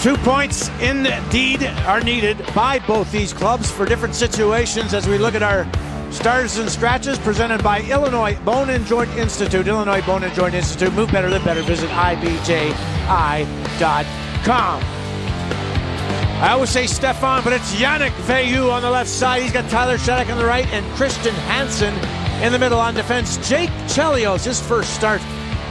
2 points indeed are needed by both these clubs for different situations as we look at our starters and scratches presented by Illinois Bone and Joint Institute. Illinois Bone and Joint Institute. Move better, live better. Visit ibji.com. I always say Stefan, but it's Yannick Veilleux on the left side. He's got Tyler Shattock on the right and Christian Hansen in the middle on defense. Jake Chelios, his first start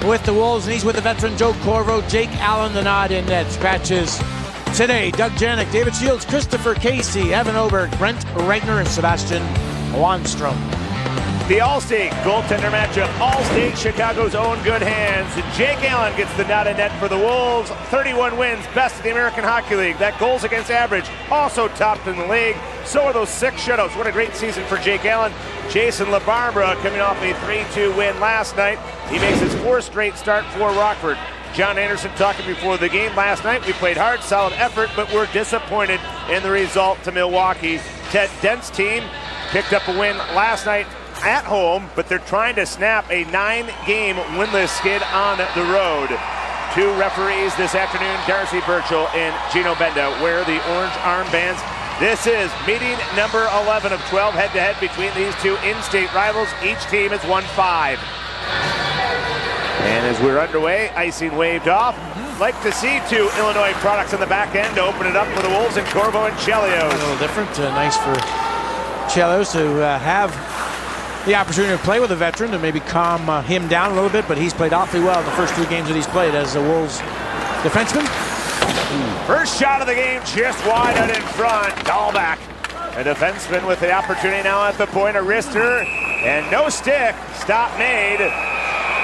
with the Wolves, and he's with the veteran Joe Corvo. Jake Allen, the nod in net. Scratches today: Doug Janik, David Shields, Christopher Casey, Evan Oberg, Brent Reitner, and Sebastian Wanstrom. The Allstate goaltender matchup. Allstate, Chicago's own good hands. Jake Allen gets the nod in net for the Wolves. 31 wins, best in the American Hockey League. That goals against average, also topped in the league. So are those 6 shutouts. What a great season for Jake Allen. Jason LaBarbera coming off a 3-2 win last night. He makes his 4th straight start for Rockford. John Anderson talking before the game last night. We played hard, solid effort, but we're disappointed in the result to Milwaukee. Ted Dent's team picked up a win last night at home, but they're trying to snap a 9-game winless skid on the road. 2 referees this afternoon, Darcy Burchell and Gino Benda, wear the orange armbands. This is meeting number 11 of 12 head-to-head between these 2 in-state rivals. Each team has won 5. And as we're underway, icing waved off. Like to see 2 Illinois products on the back end to open it up for the Wolves and Corvo and Chelios. A little different. Nice for Chelios to have the opportunity to play with a veteran to maybe calm him down a little bit, but he's played awfully well in the first 2 games that he's played as a Wolves defenseman. First shot of the game, just wide out in front. Dahlback, a defenseman with the opportunity now at the point. A wrister and no stick. Stop made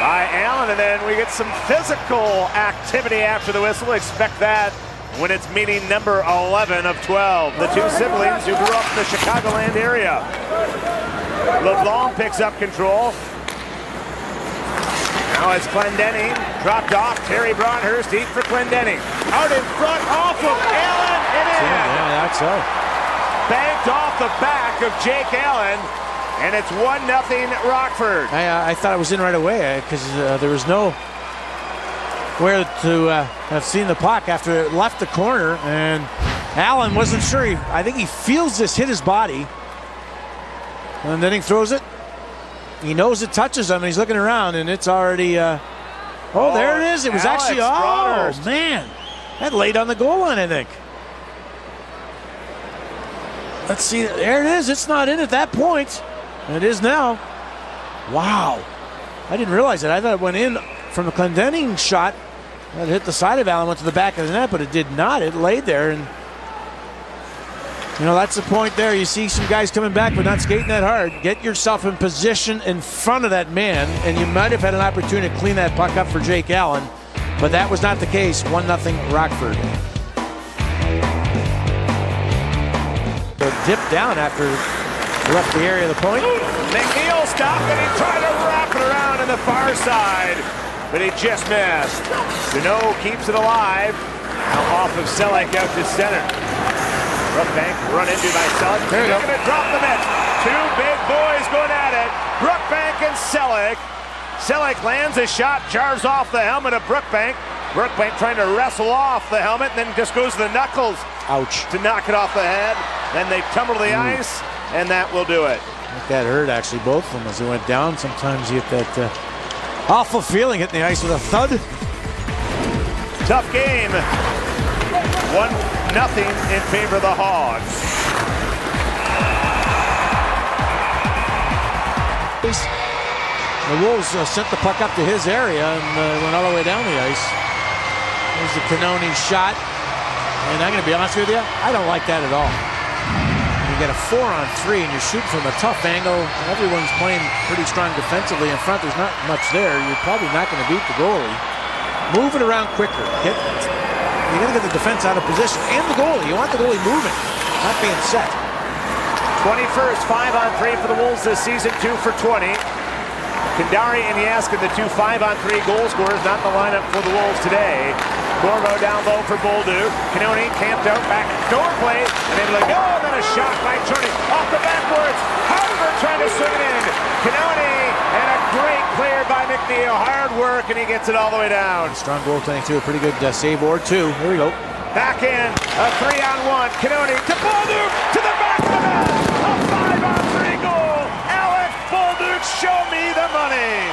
by Allen, and then we get some physical activity after the whistle. Expect that when it's meeting number 11 of 12. The 2 siblings who grew up in the Chicagoland area. LeBlanc picks up control. Now it's Clendenning, dropped off. Terry Braunhurst deep for Clendenning. Out in front, off of Allen, and in. Yeah, that's so. Banked off the back of Jake Allen, and it's 1-0 Rockford. I thought it was in right away because there was no where to have seen the puck after it left the corner, and Allen wasn't sure. I think he feels this hit his body, and then he throws it. He knows it touches him, and he's looking around, and it's already, there it is. It was actually, man, that laid on the goal line, I think. Let's see, there it is. It's not in at that point. It is now. Wow. I didn't realize that. I thought it went in from the Clendenning shot. It hit the side of Allen, went to the back of the net, but it did not. It laid there, and you know, that's the point there. You see some guys coming back but not skating that hard. Get yourself in position in front of that man, and you might have had an opportunity to clean that puck up for Jake Allen, but that was not the case. 1-0 Rockford. So dip down after left the area of the point. McNeil stopped, and he tried to wrap it around on the far side, but he just missed. Deneau keeps it alive. Now off of Selleck out to center. Brookbank run into by Selleck. They're going to drop the net. 2 big boys going at it. Brookbank and Selleck. Selleck lands a shot, jars off the helmet of Brookbank. Brookbank trying to wrestle off the helmet, and then just goes to the knuckles. Ouch. To knock it off the head. Then they tumble to the ice, and that will do it. I think that hurt, actually, both of them as they went down. Sometimes you get that awful feeling hitting the ice with a thud. Tough game. 1-0 in favor of the Hogs. The Wolves sent the puck up to his area and went all the way down the ice. There's the Cannoni shot. And I'm going to be honest with you, I don't like that at all. You get a 4-on-3 and you're shooting from a tough angle. Everyone's playing pretty strong defensively in front. There's not much there. You're probably not going to beat the goalie. Move it around quicker. You got to get the defense out of position and the goalie. You want the goalie moving, not being set. 21st 5-on-3 for the Wolves this season, 2 for 20. Kandari and Yaskin, the 2 5-on-3 goal scorers, not in the lineup for the Wolves today. Corvo down low for Bolduc. Cannoni camped out back door play, and able to go, and then a shot by Cherney off the backboards. Harvard trying to swing it in. Cannoni, and a great player by McNeil. Hard work, and he gets it all the way down. Strong goaltending too. A pretty good save or 2. Here we go. Back in, a 3-on-1. Canoni to Bolduc, to the back of the net. A 5-on-3 goal. Alex Bolduc, show me the money.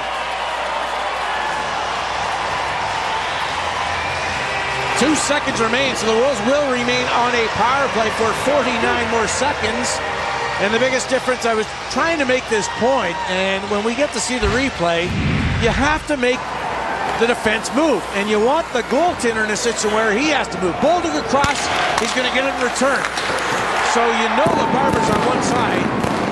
2 seconds remain, so the Wolves will remain on a power play for 49 more seconds. And the biggest difference, I was trying to make this point, and when we get to see the replay, you have to make the defense move. And you want the goaltender in a situation where he has to move. Bolduc across, he's going to get it in return. So you know LaBarber's on one side.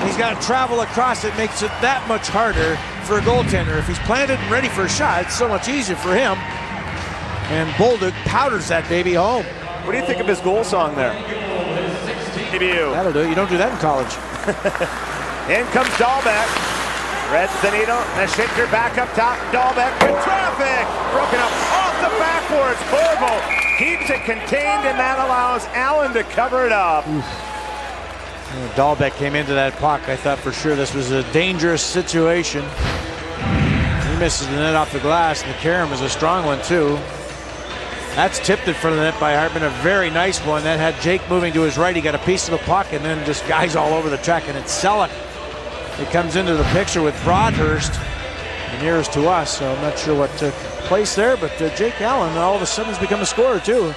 He's got to travel across. It makes it that much harder for a goaltender. If he's planted and ready for a shot, it's so much easier for him. And Bolduc powders that baby home. What do you think of his goal song there? Debut. That'll do it. You don't do that in college. In comes Dahlbeck. Threads the needle. A shaker back up top. Dahlbeck with traffic. Broken up off the backboards. Borvo keeps it contained, and that allows Allen to cover it up. Dahlbeck came into that puck. I thought for sure this was a dangerous situation. He misses the net off the glass, and the carom is a strong one too. That's tipped it for the net by Hartman, a very nice one. That had Jake moving to his right. He got a piece of the puck, and then just guys all over the track, and it's Selleck. It comes into the picture with Broadhurst, the nearest to us, so I'm not sure what took place there, but Jake Allen all of a sudden has become a scorer too.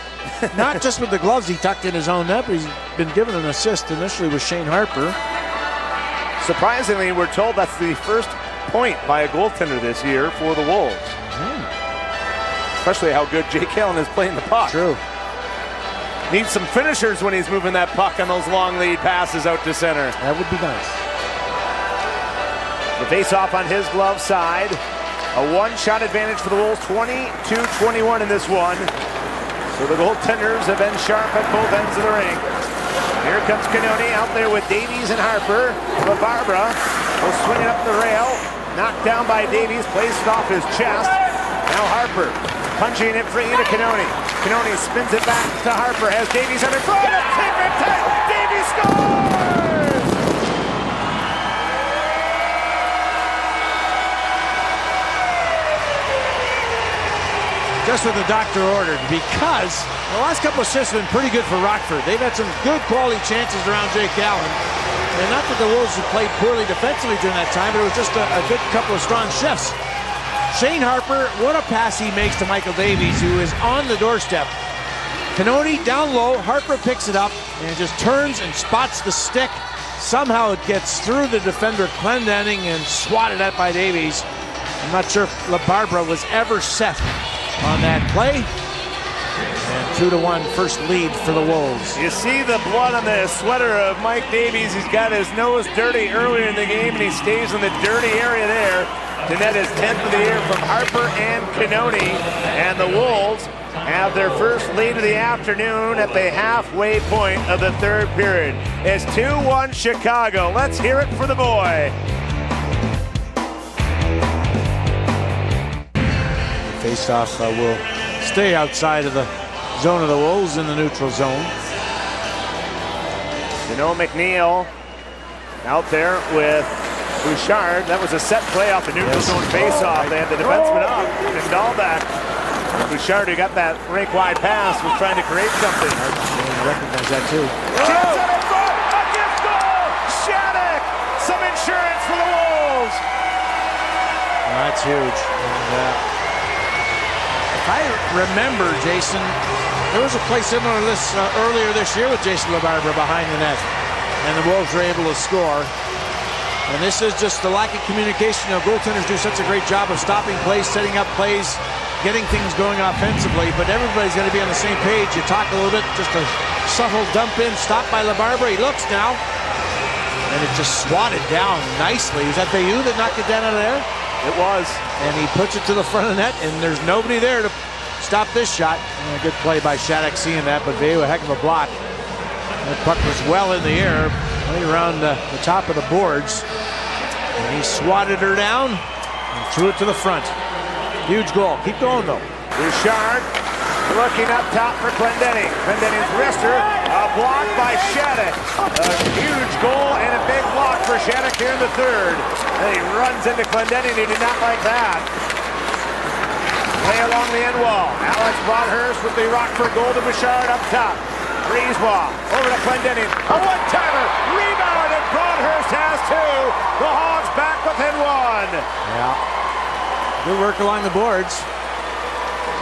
Not just with the gloves he tucked in his own net, but he's been given an assist initially with Shane Harper. Surprisingly, we're told that's the first point by a goaltender this year for the Wolves. Especially how good Jake Allen is playing the puck. True. Needs some finishers when he's moving that puck on those long lead passes out to center. That would be nice. The face-off on his glove side. A one-shot advantage for the Wolves, 22-21 in this one. So the goaltenders have been sharp at both ends of the ring. Here comes Canoni out there with Davies and Harper. LaBarbera will swing it up the rail. Knocked down by Davies, placed it off his chest. Now Harper punching it free to Canoni. Canoni spins it back to Harper. Has Davies under front. Davies scores! Just what the doctor ordered, because the last couple of shifts have been pretty good for Rockford. They've had some good quality chances around Jake Allen. And not that the Wolves have played poorly defensively during that time, but it was just a good couple of strong shifts. Shane Harper, what a pass he makes to Michael Davies, who is on the doorstep. Canoni down low, Harper picks it up and just turns and spots the stick. Somehow it gets through the defender Clendenning and swatted at by Davies. I'm not sure if LaBarbera was ever set on that play. And 2-1 first lead for the Wolves. You see the blood on the sweater of Mike Davies. He's got his nose dirty earlier in the game, and he stays in the dirty area there. To net his 10th of the year from Harper and Canoni. And the Wolves have their first lead of the afternoon at the halfway point of the third period. It's 2-1 Chicago. Let's hear it for the boy. Face-off will stay outside of the zone of the Wolves in the neutral zone. McNeil out there with Bouchard. That was a set play off the neutral zone face-off. They had the defenseman up and Dahlbeck. Bouchard, who got that rink-wide pass, was trying to create something. I recognize that too. Chance out in front, against goal! Shattock! Some insurance for the Wolves! That's huge. And, if I remember, Jason, there was a play similar to this earlier this year with Jason LaBarbera behind the net, and the Wolves were able to score. And this is just the lack of communication. You know, goaltenders do such a great job of stopping plays, setting up plays, getting things going offensively, but everybody's got to be on the same page. You talk a little bit, just a subtle dump in, stopped by LaBarbera. He looks now, and it just swatted down nicely. Was that Bayou that knocked it down out of there? It was. And he puts it to the front of the net, and there's nobody there to stop this shot. And a good play by Shattock seeing that, but Bayou, a heck of a block. The puck was well in the air, right around the top of the boards. And he swatted her down and threw it to the front. Huge goal. Keep going, though. Bouchard looking up top for Clendenning. Clendenning's wrister, a block by Shattock. A huge goal and a big block for Shattock here in the third. And he runs into Clendenning. He did not like that. Play along the end wall. Alex Broadhurst with the Rockford goal to Bouchard up top. Brisebois over to Clendening. A one-timer. Rebound, and Broadhurst has two. The Hogs back within one. Yeah. Good work along the boards.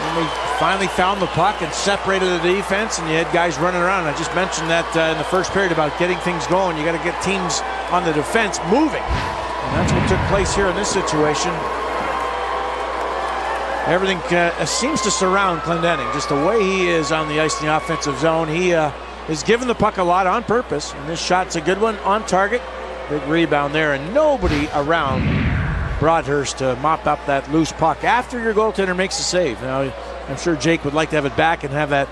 And they finally found the puck and separated the defense, and you had guys running around. I just mentioned that in the first period about getting things going. You got to get teams on the defense moving. And that's what took place here in this situation. Everything seems to surround Clendening. Just the way he is on the ice in the offensive zone. He is giving the puck a lot on purpose. And this shot's a good one on target. Big rebound there, and nobody around Broadhurst to mop up that loose puck after your goaltender makes a save. Now, I'm sure Jake would like to have it back and have that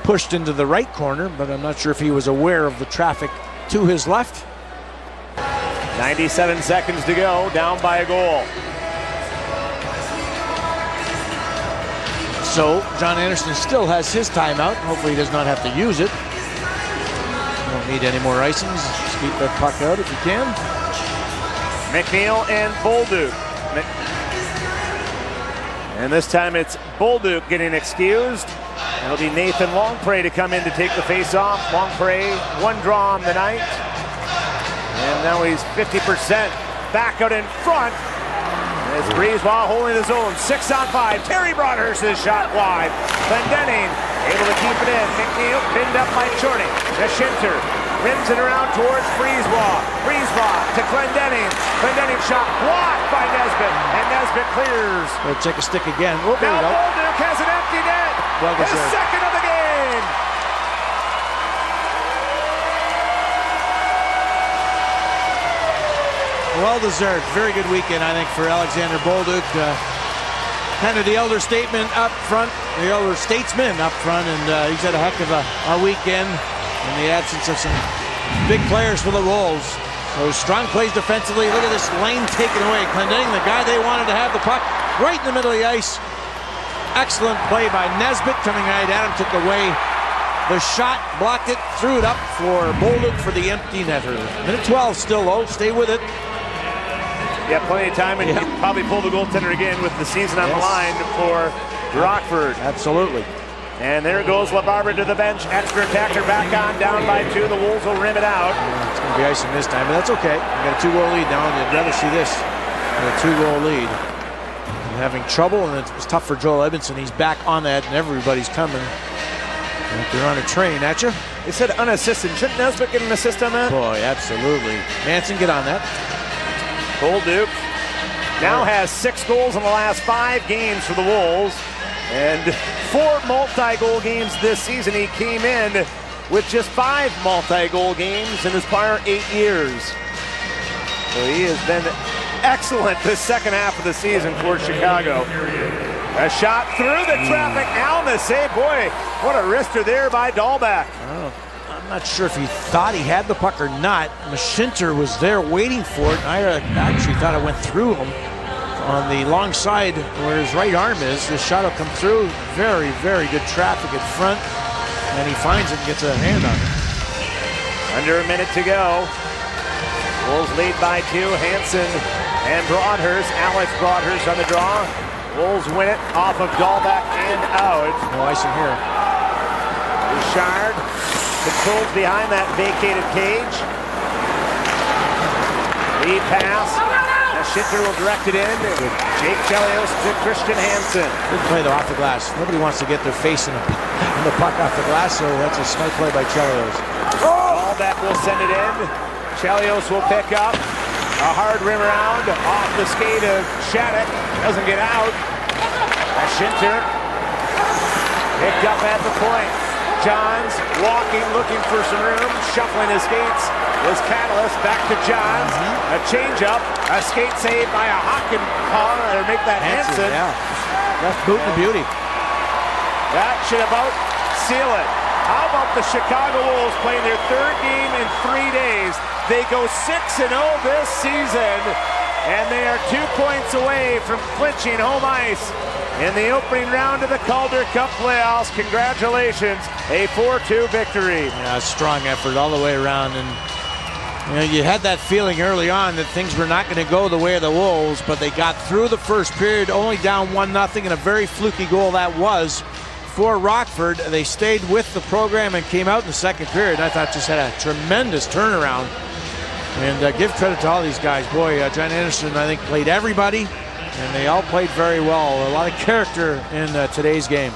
pushed into the right corner, but I'm not sure if he was aware of the traffic to his left. 97 seconds to go, down by a goal. So John Anderson still has his timeout. Hopefully he does not have to use it. Don't need any more icings. Just keep that puck out if you can. McNeil and Bolduc. And this time it's Bolduc getting excused. It'll be Nathan Longpre to come in to take the face-off. Longpre, one draw on the night. And now he's 50% back out in front. As Brisebois holding his own, 6-on-5. Terry Broadhurst's shot wide. Clendening able to keep it in. McNeil pinned up by Chorney. Shattock rims it around towards Brisebois. Brisebois to Clendening. Clendening shot blocked by Nesbitt, and Nesbitt clears. We'll check a stick again. Oh, there now we go. Bolduc has an empty net. Well his deserved. second of the game. Well deserved. Very good weekend, I think, for Alexandre Bolduc. Kind of the elder statesman up front, and he's had a heck of a weekend in the absence of some big players for the Wolves. So strong plays defensively. Look at this lane taken away. Clendening, the guy they wanted to have the puck right in the middle of the ice. Excellent play by Nesbitt coming right at him, took away the shot, blocked it, threw it up for Bolduc for the empty netter. Minute 12 still low. Stay with it. Yeah, plenty of time, and you can probably pull the goaltender again with the season on the line for Rockford. Absolutely. And there goes LaBarbera to the bench. Extra attacker back on, down by 2. The Wolves will rim it out. It's going to be icing this time, but that's okay. You got a 2-goal lead now, and you'd rather see this than a 2-goal lead. And having trouble, and it's tough for Joel Edmondson. He's back on that, and everybody's coming. Like they're on a train at you. They said unassisted. Shouldn't Nesbitt get an assist on that? Boy, absolutely. Manson, get on that. Bolduc now has 6 goals in the last 5 games for the Wolves, and 4 multi-goal games this season. He came in with just 5 multi-goal games in his prior 8 years. So he has been excellent this second half of the season for Chicago. A shot through the traffic. Alma save. Boy, what a wrister there by Dahlbeck. I'm not sure if he thought he had the puck or not. Mashinter was there waiting for it. I actually thought it went through him on the long side where his right arm is. The shot will come through. Very, very good traffic in front. And he finds it and gets a hand on it. Under a minute to go. Wolves lead by 2. Hansen and Broadhurst. Alex Broadhurst on the draw. Wolves win it off of Dahlbeck and out. No icing here. Bouchard controls behind that vacated cage. Lead pass. Schitter will direct it in. Jake Chelios to Christian Hansen. Good play though off the glass. Nobody wants to get their face in the puck off the glass, so that's a smart play by Chelios. Dahlbeck will send it in. Chelios will pick up. A hard rim around off the skate of Shattock. Doesn't get out. Schitter picked up at the point. Johns walking, looking for some room, shuffling his skates. Was Catalyst back to Johns. A change-up, a skate save by a Hockenpah, or make that Hansen. Yeah. Left boot and beauty. That should about seal it. How about the Chicago Wolves playing their 3rd game in 3 days? They go 6-0 this season, and they are 2 points away from clinching home ice in the opening round of the Calder Cup playoffs. Congratulations, a 4-2 victory. Yeah, strong effort all the way around, and you know, you had that feeling early on that things were not going to go the way of the Wolves, but they got through the first period only down 1-0, and a very fluky goal that was. for Rockford. They stayed with the program and came out in the second period. I thought just had a tremendous turnaround. And give credit to all these guys. Boy, John Anderson, I think, played everybody, and they all played very well. A lot of character in today's game.